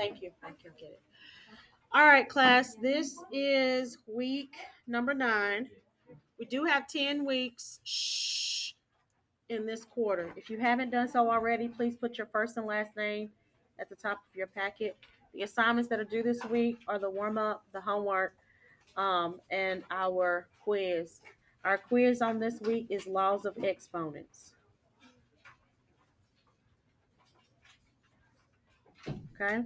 Thank you. I can get it. All right, class. This is week number 9. We do have 10 weeks in this quarter. If you haven't done so already, please put your first and last name at the top of your packet. The assignments that are due this week are the warm up, the homework, and our quiz. Our quiz on this week is laws of exponents. Okay?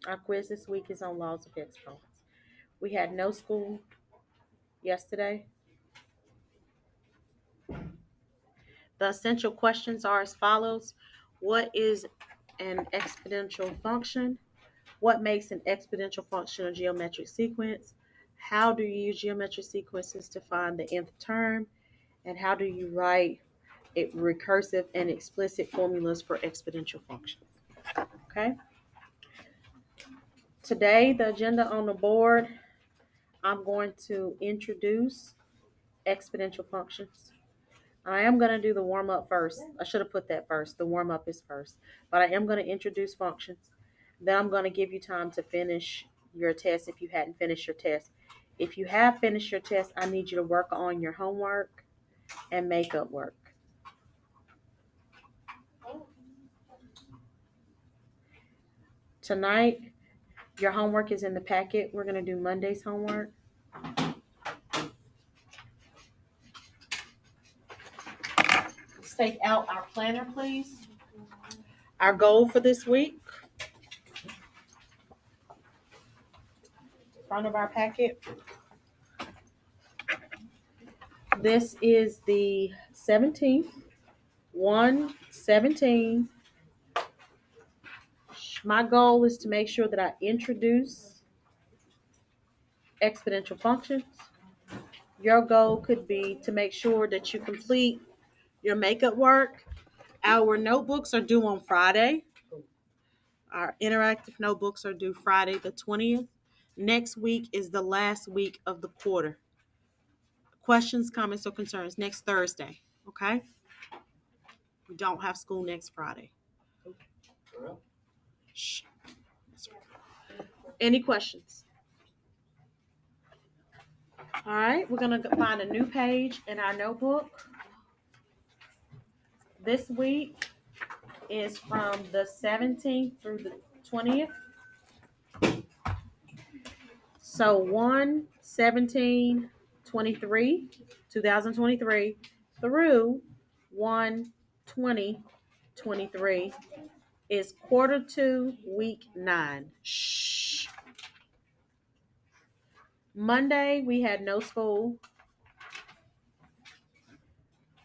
Our quiz this week is on laws of exponents. We had no school yesterday. The essential questions are as follows. What is an exponential function? What makes an exponential function a geometric sequence? How do you use geometric sequences to find the nth term? And how do you write recursive and explicit formulas for exponential functions? Okay. Today, the agenda on the board, I'm going to introduce exponential functions. I am going to do the warm-up first. I should have put that first. The warm-up is first. But I am going to introduce functions. Then I'm going to give you time to finish your test if you hadn't finished your test. If you have finished your test, I need you to work on your homework and makeup work. Tonight, your homework is in the packet. We're going to do Monday's homework. Let's take out our planner, please. Our goal for this week. Front of our packet. This is the 17th. 1:17. My goal is to make sure that I introduce exponential functions. Your goal could be to make sure that you complete your makeup work. Our notebooks are due on Friday. Our interactive notebooks are due Friday the 20th. Next week is the last week of the quarter. Questions, comments, or concerns next Thursday. Okay? We don't have school next Friday. Shh. Any questions? All right, we're going to find a new page in our notebook. This week is from the 17th through the 20th. So 1/17/23, 2023 through 1/20/23 is quarter 2, week 9. Shh. Monday, we had no school.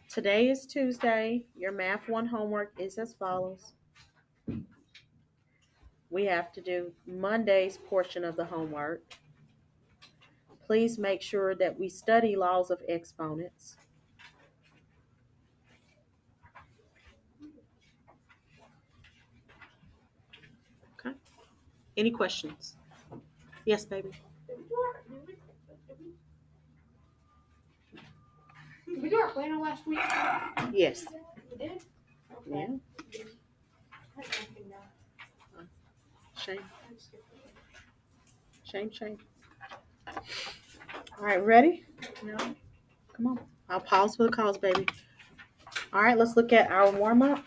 Today is Tuesday. Your Math 1 homework is as follows. We have to do Monday's portion of the homework. Please make sure that we study laws of exponents. Okay. Any questions? Yes, baby. Did we do our planner last week? Yes. We did? Yeah. Okay. Shame. All right, ready? No. Come on. I'll pause for the calls, baby. All right, let's look at our warm-up.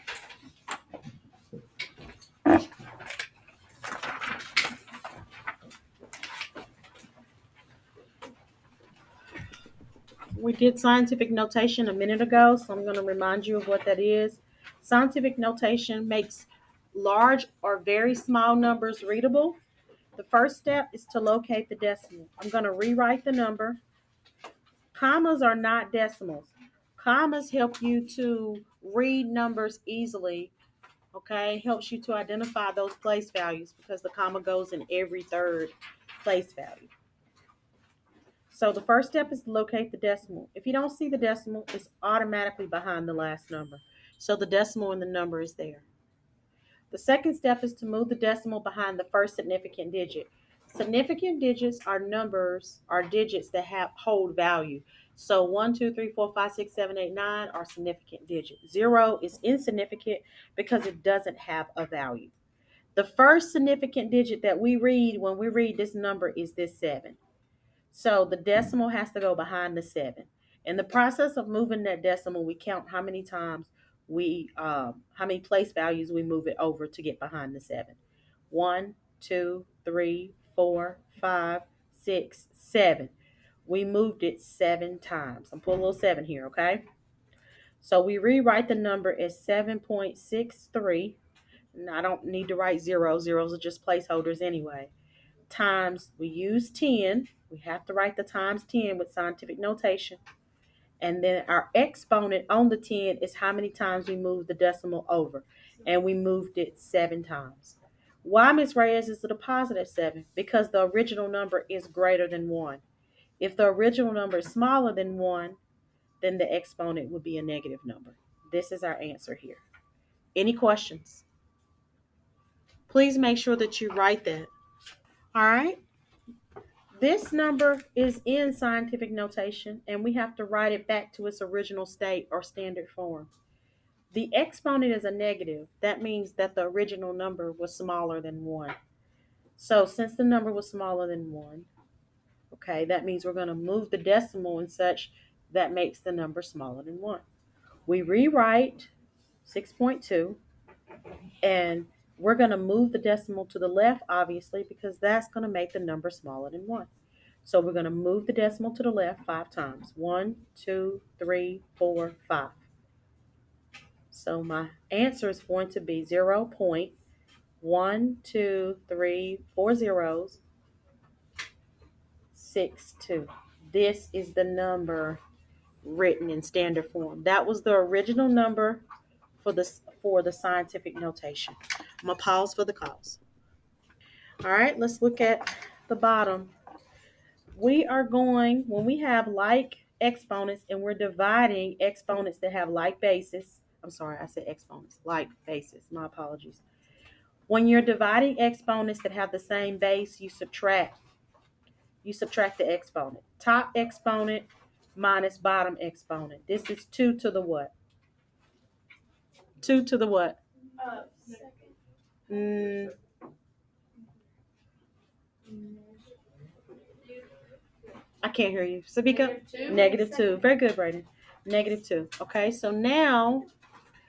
We did scientific notation a minute ago, so I'm going to remind you of what that is. Scientific notation makes large or very small numbers readable. The first step is to locate the decimal. I'm going to rewrite the number. Commas are not decimals. Commas help you to read numbers easily, okay? Helps you to identify those place values because the comma goes in every third place value. So the first step is to locate the decimal. If you don't see the decimal, it's automatically behind the last number. So the decimal in the number is there. The second step is to move the decimal behind the first significant digit. Significant digits are digits that hold value. So 1, 2, 3, 4, 5, 6, 7, 8, 9 are significant digits. 0 is insignificant because it doesn't have a value. The first significant digit that we read when we read this number is this 7. So the decimal has to go behind the 7. In the process of moving that decimal, we count how many times how many place values we move it over to get behind the 7. 1, 2, 3, 4, 5, 6, 7. We moved it 7 times. I'm putting a little 7 here, okay? So we rewrite the number as 7.63. And I don't need to write zeros. Zeros are just placeholders anyway. Times, we use 10. We have to write the times 10 with scientific notation. And then our exponent on the 10 is how many times we move the decimal over. And we moved it 7 times. Why, Ms. Reyes, is it a positive 7? Because the original number is greater than 1. If the original number is smaller than 1, then the exponent would be a negative number. This is our answer here. Any questions? Please make sure that you write that. All right. This number is in scientific notation, and we have to write it back to its original state or standard form. The exponent is a negative. That means that the original number was smaller than 1. So since the number was smaller than 1, okay, that means we're going to move the decimal and such that makes the number smaller than 1. We rewrite 6.2, and we're going to move the decimal to the left, obviously, because that's going to make the number smaller than 1. So we're going to move the decimal to the left 5 times. 1, 2, 3, 4, 5. So my answer is going to be 0.1, 2, 3, 4 zeros, 6, 2. This is the number written in standard form. That was the original number for the scientific notation. I'm going to pause for the calls. All right, let's look at the bottom. We are going, when we have like exponents and we're dividing exponents that have like bases. I'm sorry, I said exponents, like bases. My apologies. When you're dividing exponents that have the same base, you subtract the exponent. Top exponent minus bottom exponent. This is 2 to the what? 2 to the what? Mm, I can't hear you. Speak up. -2. Very good, Brayden. -2. Okay, so now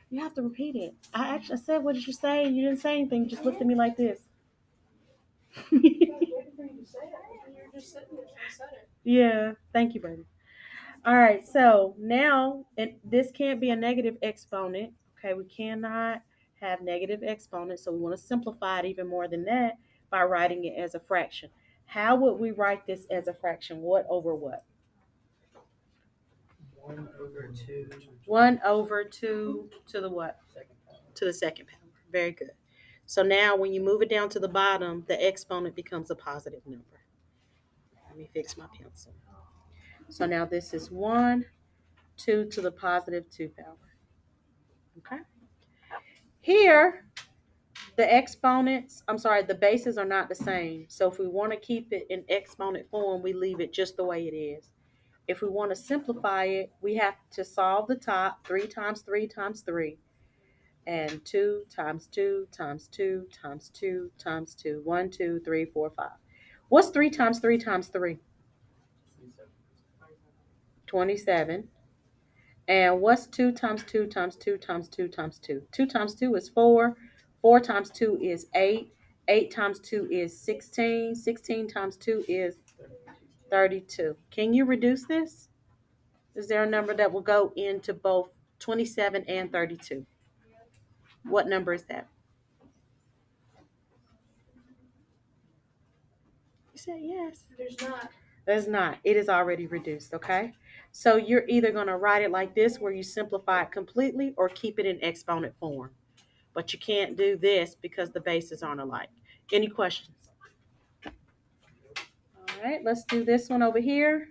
you have to repeat it. I said, what did you say? You didn't say anything. You just looked at me like this. Yeah, thank you, Brayden. All right, so now this can't be a negative exponent. Okay, we cannot have negative exponents, so we want to simplify it even more than that by writing it as a fraction. How would we write this as a fraction? What over what? 1 over 2. 1 over 2 to the what? To the second power. Very good. So now when you move it down to the bottom, the exponent becomes a positive number. Let me fix my pencil. So now this is 1, 2 to the positive 2 power. Okay. Here, the bases are not the same. So if we want to keep it in exponent form, we leave it just the way it is. If we want to simplify it, we have to solve the top 3 times 3 times 3. And 2 times 2 times 2 times 2 times 2. 1, 2, 3, 4, 5. What's 3 times 3 times 3? 27. And what's 2 times 2 times 2 times 2 times 2? 2 times 2 is 4. 4 times 2 is 8. 8 times 2 is 16. 16 times 2 is 32. Can you reduce this? Is there a number that will go into both 27 and 32? What number is that? You said yes. There's not. It is already reduced, okay? So you're either going to write it like this where you simplify it completely or keep it in exponent form. But you can't do this because the bases aren't alike. Any questions? All right, let's do this one over here.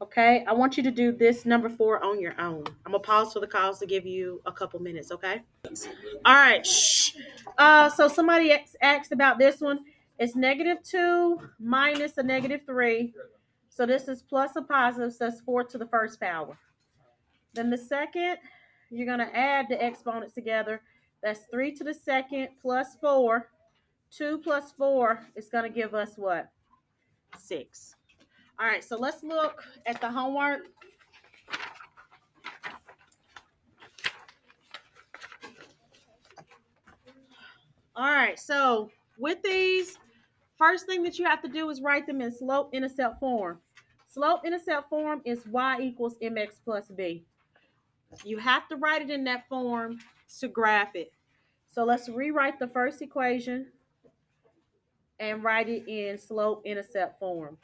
Okay, I want you to do this number 4 on your own. I'm going to pause for the calls to give you a couple minutes, okay? All right, shh. So somebody asked about this one. It's -2 minus a -3. So this is plus a positive, so that's 4 to the first power. Then the second, you're going to add the exponents together. That's 3 to the second plus 4. 2 plus 4 is going to give us what? 6. All right, so let's look at the homework. All right, so with these, first thing that you have to do is write them in slope-intercept form. Slope-intercept form is y equals mx plus b. You have to write it in that form to graph it. So let's rewrite the first equation and write it in slope-intercept form.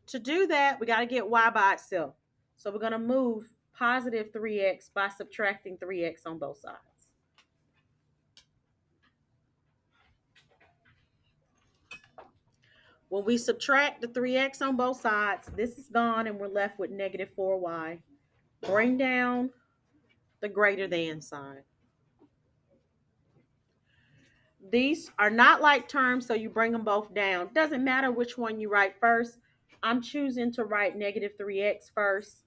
To do that, we got to get y by itself. So we're going to move positive 3x by subtracting 3x on both sides. When we subtract the 3x on both sides, this is gone and we're left with negative 4y. Bring down the greater than sign. These are not like terms, so you bring them both down. Doesn't matter which one you write first. I'm choosing to write negative 3x first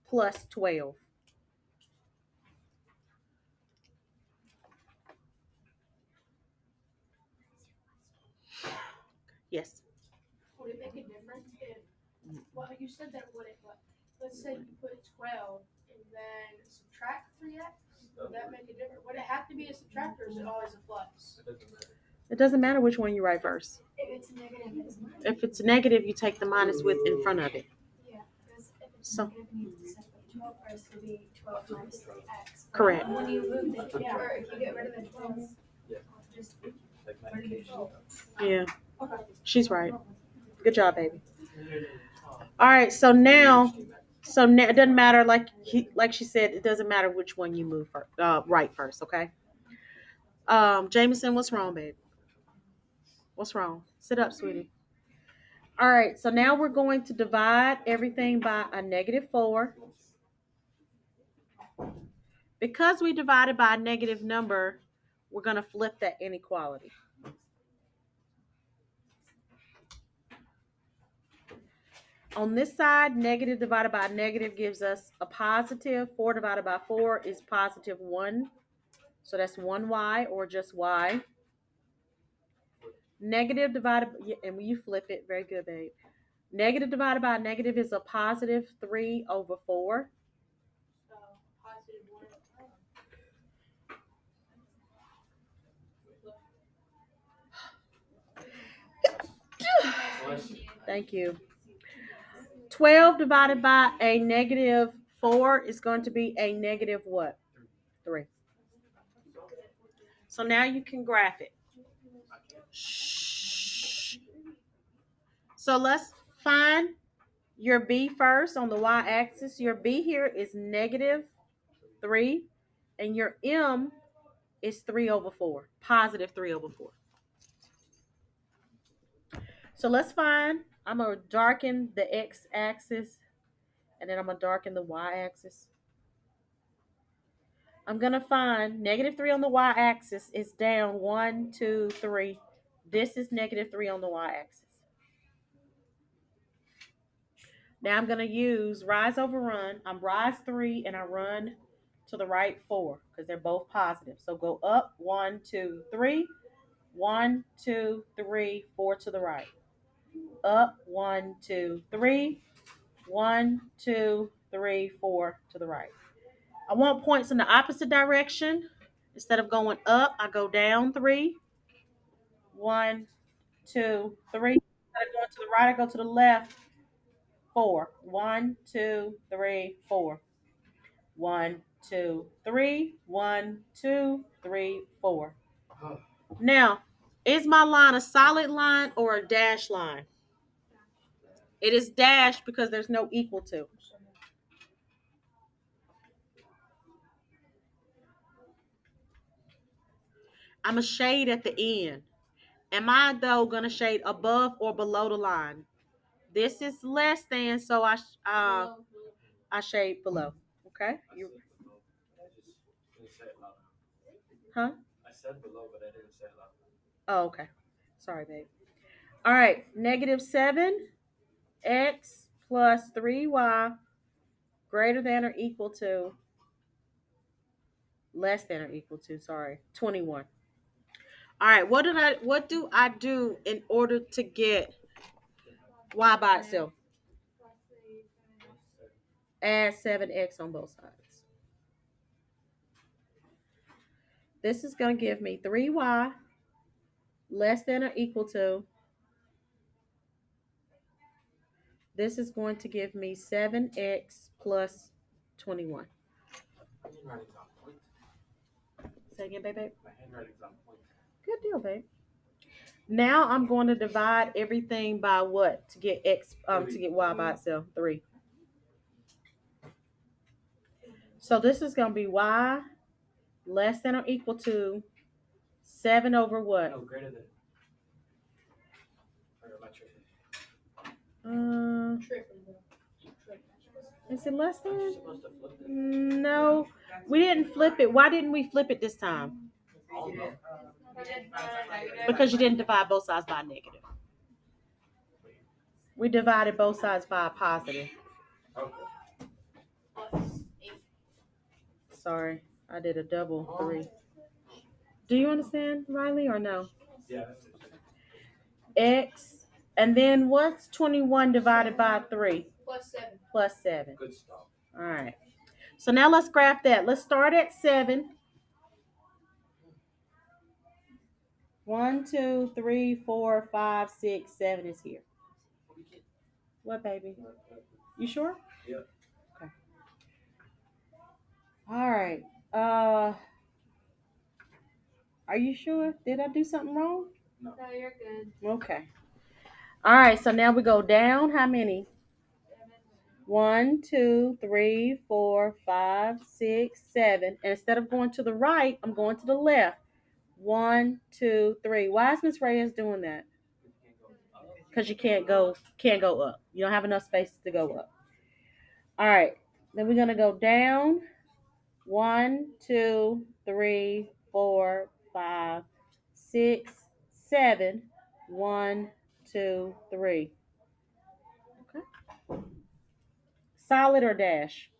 plus 12. Yes. Would it make a difference if, well, you said that would it, but let's say you put 12 and then subtract 3x? Would that make a difference? Would it have to be a subtract or is it always a plus? It doesn't matter which one you write first. If it's negative, it's minus. If it's negative, you take the minus with in front of it. Yeah, because if it's So, negative, you need to set the 12 first, it would be 12 minus 3x. correct. When you move the 12, or if you get rid of the 12, just where did it go? Yeah, Okay. she's right. Good job, baby. All right, so now it doesn't matter. Like she said, it doesn't matter which one you move first, right first. Okay. Jameson, what's wrong, babe? What's wrong? Sit up, sweetie. All right, so now we're going to divide everything by a negative 4. Because we divided by a negative number, we're going to flip that inequality. On this side, negative divided by negative gives us a positive. 4 divided by 4 is positive 1. So that's 1y or just y. Negative divided, and when you flip it, very good, babe. Negative divided by negative is a positive 3 over 4. So positive 1. Thank you. 12 divided by a negative 4 is going to be a negative what? 3. So now you can graph it. Shh. So let's find your b first on the y-axis. Your b here is negative 3, and your m is 3 over 4, positive 3 over 4. So let's find, I'm going to darken the x-axis, and then I'm going to darken the y-axis. I'm going to find negative 3 on the y-axis is down 1, 2, 3. This is negative 3 on the y-axis. Now I'm going to use rise over run. I'm rise 3 and I run to the right 4 because they're both positive. So go up 1, 2, 3. 1, 2, 3, 4 to the right. Up 1, 2, 3. 1, 2, 3, 4 to the right. I want points in the opposite direction. Instead of going up, I go down 3. 1, 2, 3. Instead of going to the right, I go to the left 4. 1, 2, 3, 4. 1, 2, 3. 1, 2, 3, 4. Now, is my line a solid line or a dashed line? It is dashed because there's no equal to. I'm a shade at the end. Am I, though, going to shade above or below the line? This is less than, so I shade below. Okay? Huh? I said below, but I didn't say it loud. Oh, okay. Sorry, babe. All right. Negative 7x plus 3y greater than or equal to, less than or equal to, 21. All right, what do I do in order to get y by itself? Add 7x on both sides. This is going to give me 3y less than or equal to. This is going to give me 7x plus 21. Say again, babe. My handwriting's on point. Good deal, babe. Now I'm going to divide everything by what to get to get y by itself? 3. So this is going to be y less than or equal to 7 over what? No, greater than. Or am I tripping? Is it less Aren't you than? supposed to flip it? No, we didn't flip it. Why didn't we flip it this time? All no. Because you didn't divide both sides by a negative. We divided both sides by a positive. Okay. Sorry, I did a double 3. Do you understand, Riley, or no? Yeah. X, and then what's 21 divided by 3? Plus 7. Plus 7. Good stuff. All right. So now let's graph that. Let's start at 7. 1, 2, 3, 4, 5, 6, 7 is here. What, baby? You sure? Yeah. Okay. All right. Are you sure? Did I do something wrong? No, you're good. Okay. All right. So now we go down. How many? 1, 2, 3, 4, 5, 6, 7. And instead of going to the right, I'm going to the left. 1, 2, 3. Why is Miss Reyes doing that? Because you can't go up. You don't have enough space to go up. All right. Then we're gonna go down. 1, 2, 3, 4, 5, 6, 7. 1, 2, 3. Okay. Solid or dash?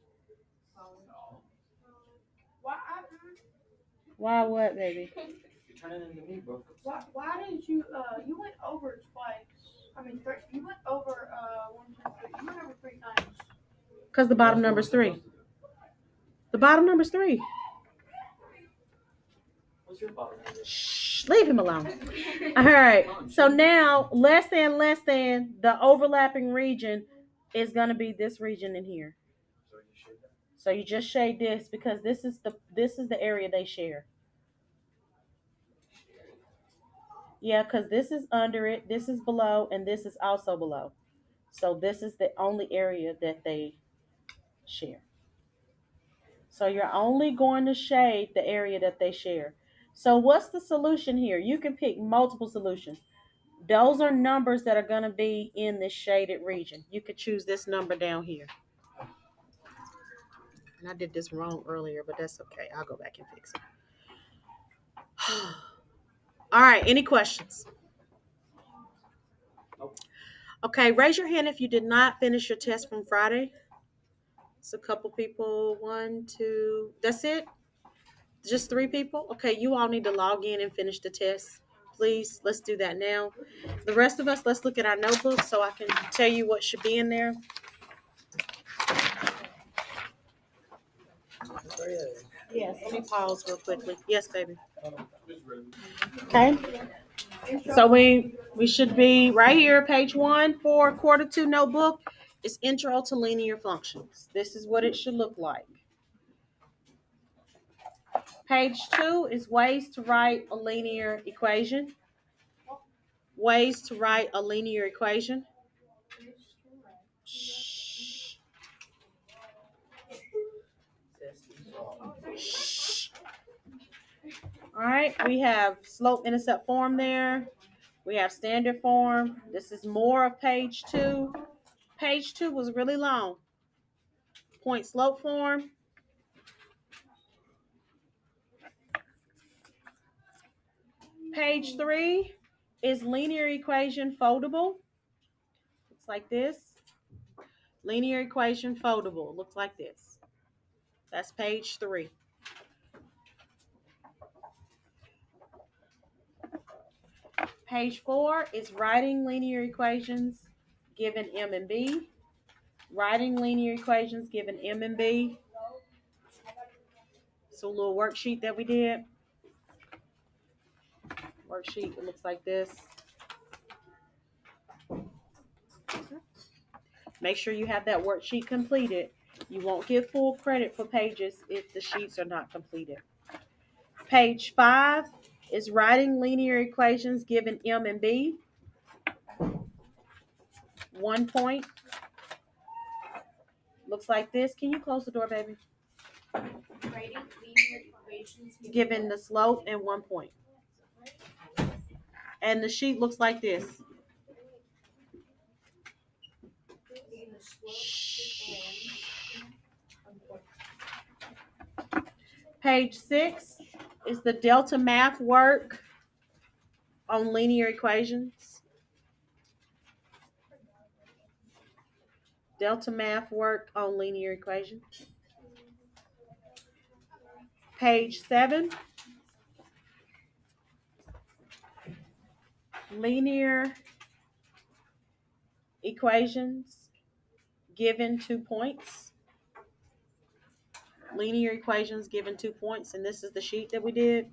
Why what, baby? You're turning into me, bro. Why did you you went over twice? I mean, you went over 1, 2, 3. You went over 3 times. Because the bottom number's 3. The bottom number's 3. What's your bottom number? Shh, leave him alone. All right. So now less than the overlapping region is gonna be this region in here. So you shade that? So you just shade this because this is the area they share. Yeah, because this is under it, this is below, and this is also below. So this is the only area that they share. So you're only going to shade the area that they share. So what's the solution here? You can pick multiple solutions. Those are numbers that are going to be in this shaded region. You could choose this number down here. And I did this wrong earlier, but that's okay. I'll go back and fix it. All right, any questions? Nope. Okay, raise your hand if you did not finish your test from Friday. It's a couple people. 1, 2. That's it? Just 3 people? Okay, you all need to log in and finish the test. Please, let's do that now. The rest of us, let's look at our notebooks so I can tell you what should be in there. Yes, let me pause real quickly. Yes, baby. Okay. So we should be right here, page 1 for quarter 2 notebook. It's intro to linear functions. This is what it should look like. Page 2 is ways to write a linear equation. Ways to write a linear equation. Shh. Shh. All right, we have slope intercept form there. We have standard form. This is more of page 2. Page 2 was really long. Point slope form. Page 3 is linear equation foldable. Looks like this. Linear equation foldable. Looks like this. That's page 3. Page 4 is writing linear equations given M and B. Writing linear equations given M and B. So a little worksheet that we did. Worksheet, it looks like this. Make sure you have that worksheet completed. You won't get full credit for pages if the sheets are not completed. Page 5 is writing linear equations given M and B. 1 point. Looks like this. Can you close the door, baby? Writing linear equations Given the slope and 1 point. And the sheet looks like this. given the slope Page 6 is the delta math work on linear equations. Delta math work on linear equations. Page 7, linear equations given 2 points. Linear equations given 2 points, and this is the sheet that we did.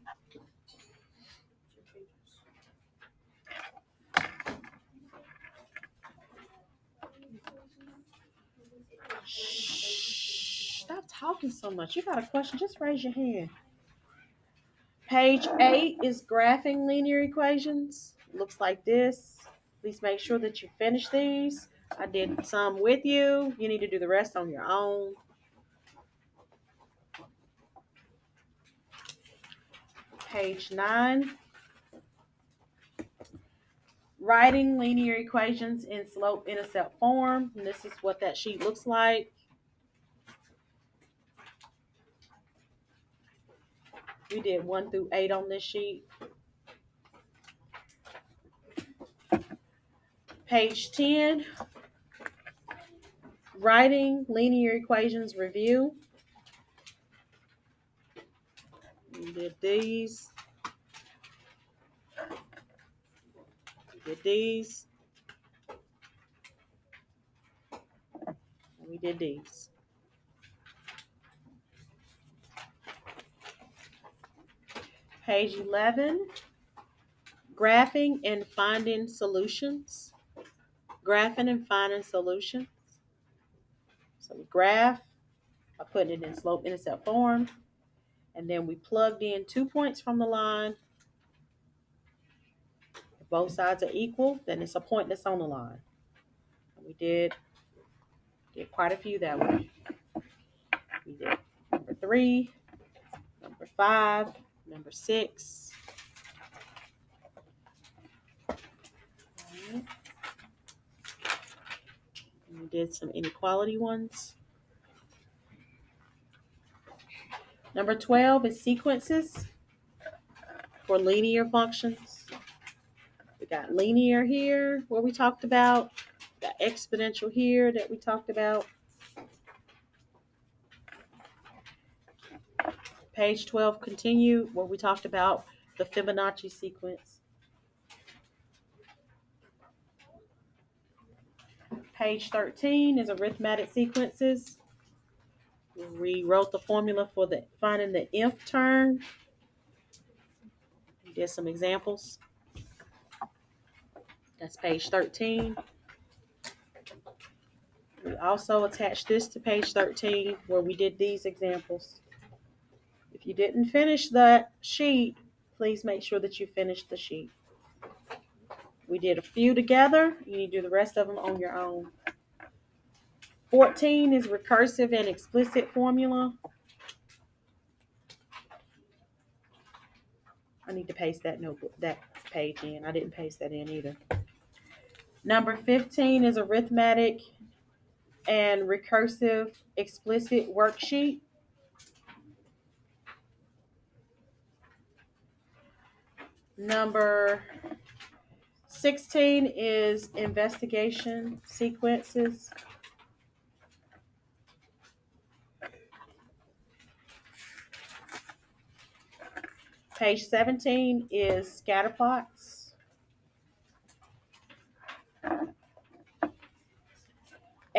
Shh, stop talking so much. You got a question, just raise your hand. Page 8 is graphing linear equations. Looks like this. Please make sure that you finish these. I did some with you. You need to do the rest on your own. Page 9. Writing linear equations in slope-intercept form. And this is what that sheet looks like. We did 1 through 8 on this sheet. Page 10. Writing linear equations review. We did these. We did these. And we did these. Page 11. Graphing and finding solutions. Graphing and finding solutions. So we graph by putting it in slope-intercept form. And then we plugged in 2 points from the line. If both sides are equal, then it's a point that's on the line. And we did quite a few that way. We did number 3, number 5, number 6. And we did some inequality ones. Number 12 is sequences for linear functions. We got linear here, what we talked about. We got exponential here that we talked about. Page 12 continue, where we talked about the Fibonacci sequence. Page 13 is arithmetic sequences. We wrote the formula for finding the nth term. We did some examples. That's page 13. We also attached this to page 13 where we did these examples. If you didn't finish that sheet, please make sure that you finish the sheet. We did a few together. You need to do the rest of them on your own. 14 is recursive and explicit formula. I need to paste that page in. I didn't paste that in either. Number 15 is arithmetic and recursive explicit worksheet. Number 16 is investigation sequences. Page 17 is scatter plots.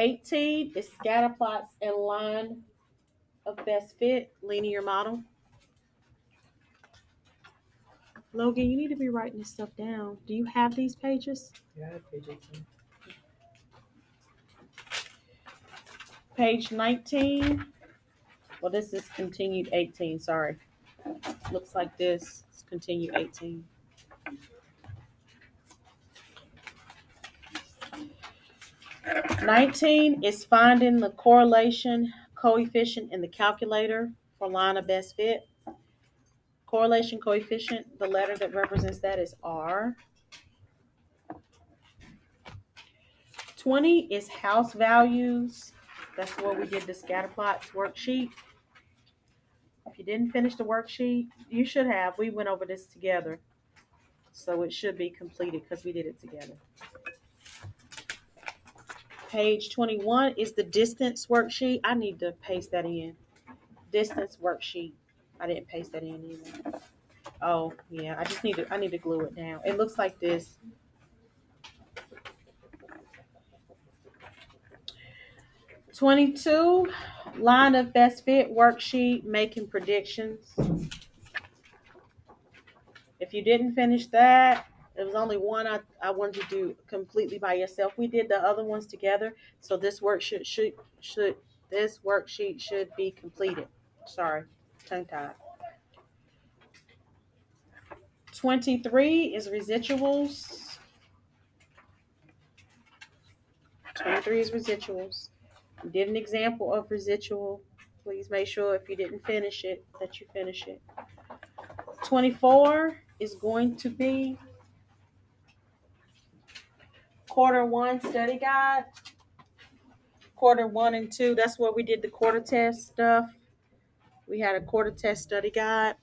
18 is scatter plots and line of best fit, linear model. Logan, you need to be writing this stuff down. Do you have these pages? Yeah, I have page 18. Page 19. Well, this is continued 18, sorry. Looks like this. It's continued 18. '19 is finding the correlation coefficient in the calculator for line of best fit. Correlation coefficient, the letter that represents that is R. 20 is house values. That's where we did the scatter plots worksheet. If you didn't finish the worksheet, you should have. We went over this together. So it should be completed because we did it together. Page 21 is the distance worksheet. I need to paste that in. Distance worksheet. I didn't paste that in either. Oh, yeah. I need to glue it down. It looks like this. 22, line of best fit worksheet, making predictions. If you didn't finish that, there was only one I wanted you to do completely by yourself. We did the other ones together, so this worksheet should be completed. Sorry, tongue tied. 23 is residuals. 23 is residuals. We did an example of residual. Please make sure if you didn't finish it that you finish it. 24 is going to be quarter one study guide. Quarter 1 and 2, that's where we did the quarter test stuff. We had a quarter test study guide.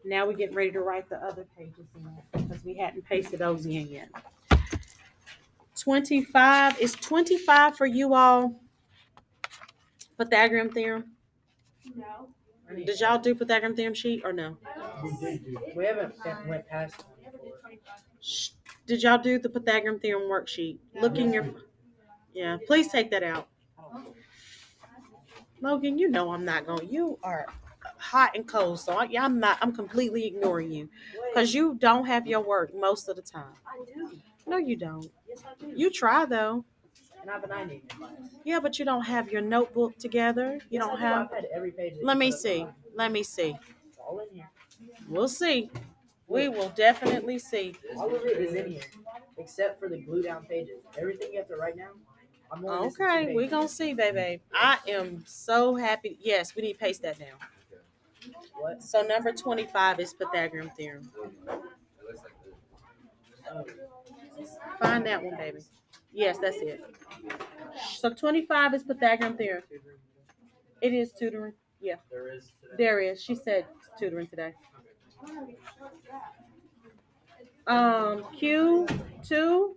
Now we're getting ready to write the other pages in because we hadn't pasted those in yet. 25 is 25 for you all. Pythagorean theorem. No. Did y'all do Pythagorean theorem sheet or no? We haven't went past. Did y'all do the Pythagorean theorem worksheet? Look in your. Yeah, please take that out. Logan, you know I'm not going. You are hot and cold, so I'm completely ignoring you because you don't have your work most of the time. I do. No, you don't. Yes, I do. You try though. And I have an eye name in class. Yeah, but you don't have your notebook together. You Yes, don't I do. have. I've had every page. Let me see. Let me see. It's all in here. We'll see. We will definitely see. All of it is in here, except for the glue down pages. Everything you have to write down. I'm only missing 2 Okay, pages. we're gonna see, baby. I am so happy. Yes, we need to paste that down. What? So number 25 is Pythagorean theorem. Oh. Find that one, baby. Yes, that's it. So 25 is Pythagorean theorem. It is tutoring. Yeah, There is today. there is. She said tutoring today. Q2.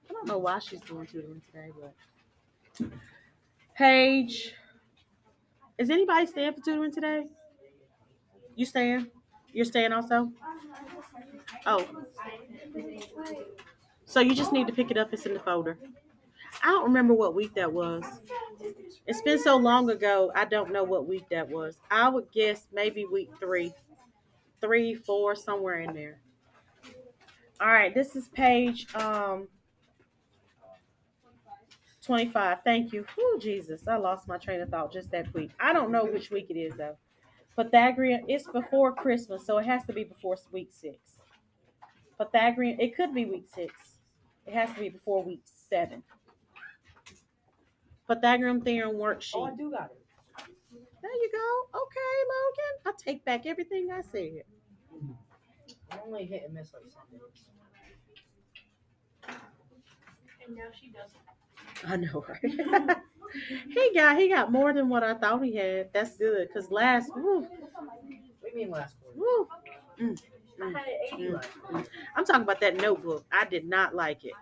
I don't know why she's doing tutoring today, but Paige. Is anybody staying for tutoring today? You staying? You're staying also? Oh. So you just need to pick it up. It's in the folder. I don't remember what week that was. It's been so long ago, I don't know what week that was. I would guess maybe week 3. 3, 4, somewhere in there. All right, this is page 25. Thank you. Oh, Jesus, I lost my train of thought just that quick. I don't know which week it is, though. Pythagorean, it's before Christmas, so it has to be before week 6. Pythagorean, it could be week 6. It has to be before week 7. Pythagorean theorem worksheet. Oh, I do got it. There you go. Okay, Logan. I take back everything I said. I'm only hit and miss like some days. And now she doesn't. I know, right? he got more than what I thought he had. That's good. Cause last, woo, What do you mean last quarter? woo. I had an 80 last quarter. I'm talking about that notebook. I did not like it.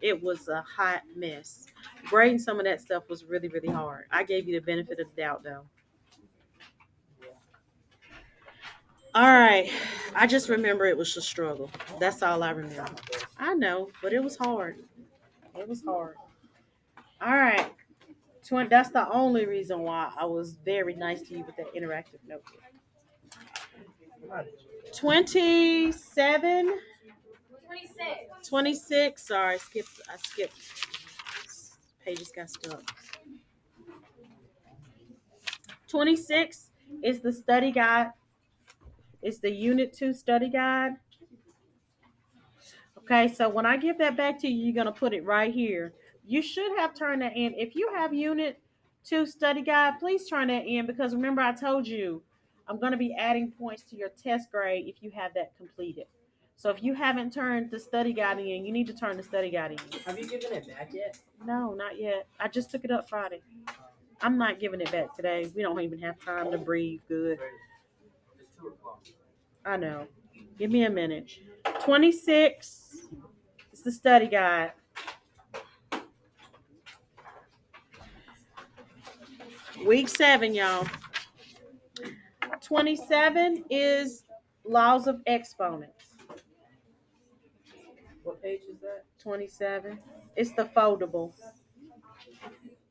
It was a hot mess. Grading some of that stuff was really, really hard. I gave you the benefit of the doubt, though. All right. I just remember it was a struggle. That's all I remember. I know, but it was hard. It was hard. All right. That's the only reason why I was very nice to you with that interactive notebook. 27. 26. Sorry, I skipped. Pages got stuck. 26 is the study guide. It's the Unit 2 study guide. Okay, so when I give that back to you, you're going to put it right here. You should have turned that in. If you have Unit 2 study guide, please turn that in because remember I told you I'm going to be adding points to your test grade if you have that completed. So if you haven't turned the study guide in, you need to turn the study guide in. Have you given it back yet? No, not yet. I just took it up Friday. I'm not giving it back today. We don't even have time to breathe good. I know. Give me a minute. 26 is the study guide. Week 7, y'all. 27 is laws of exponents. What page is that? 27. It's the foldable.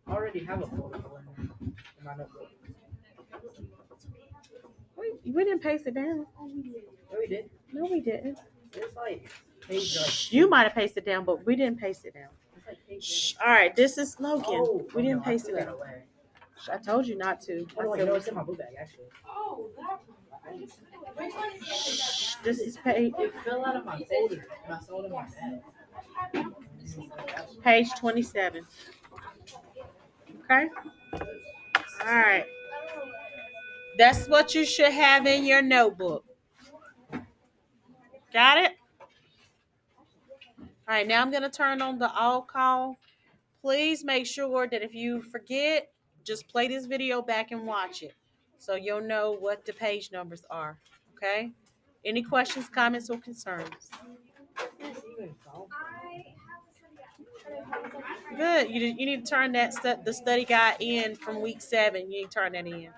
I already have a foldable in my notebook. We didn't paste it down. No, we did. No, we didn't. It's like page like You might have pasted it down, but we didn't paste it down. it's like page. All right, this is Logan. Oh, we didn't no, paste I it threw that down. away. I told you not to. Oh, wait, no, it's in my book bag actually. Oh, that one. Which one is it? This is page It fell out of my folder and I saw it in my bag. page 27. Okay. All right. That's what you should have in your notebook. Got it? All right, now I'm going to turn on the all call. Please make sure that if you forget, just play this video back and watch it so you'll know what the page numbers are. Okay? Any questions, comments, or concerns? Good. You need to turn the study guide in from week 7. You need to turn that in.